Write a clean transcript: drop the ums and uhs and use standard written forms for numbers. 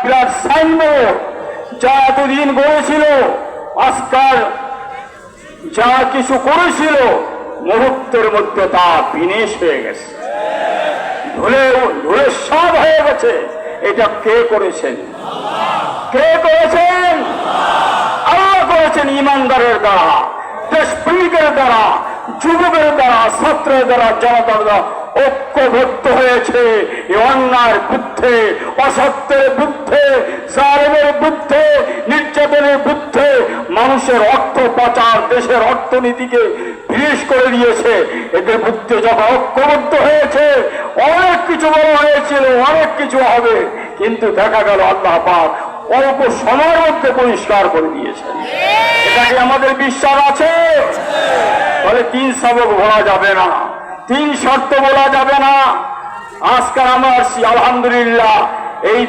বিরাট signboard যা এতদিন গড়েছিল, আজকাল যা কিছু করেছিল, মুহূর্তের মধ্যে তা বিনাশ হয়ে গেছে, ধুলে ধুলে সব হয়ে গেছে। এটা কে করেছেন? কে করেছেন? আল্লাহ করেছেন। ইমানদারের দ্বারা, দেশপ্রেমিকের দ্বারা, যুবকের দ্বারা, ছাত্রের দ্বারা, জনতার দ্বারা ঐক্যবদ্ধ হয়েছে এই অন্যায়ের বিরুদ্ধে, অসত্যের বিরুদ্ধে, জালেমের বিরুদ্ধে, নির্যাতনের বিরুদ্ধে। মানুষের অর্থ পাচার দেশের অর্থনীতিকে বিনাশ করে দিয়েছে। এদের বিরুদ্ধে যখন ঐক্যবদ্ধ হয়েছে, অনেক কিছু বলা হয়েছিল, অনেক কিছু হবে, কিন্তু দেখা গেল আল্লাহ পাক অল্প সময়ের মধ্যে পরিষ্কার করে দিয়েছেন। এটাকে আমাদের বিশ্বাস আছে? তাহলে 3 সবক বলা যাবে না, 3 শর্ত বলা যাবে না। আজকাল আমরা আসছি আলহামদুলিল্লাহ, এই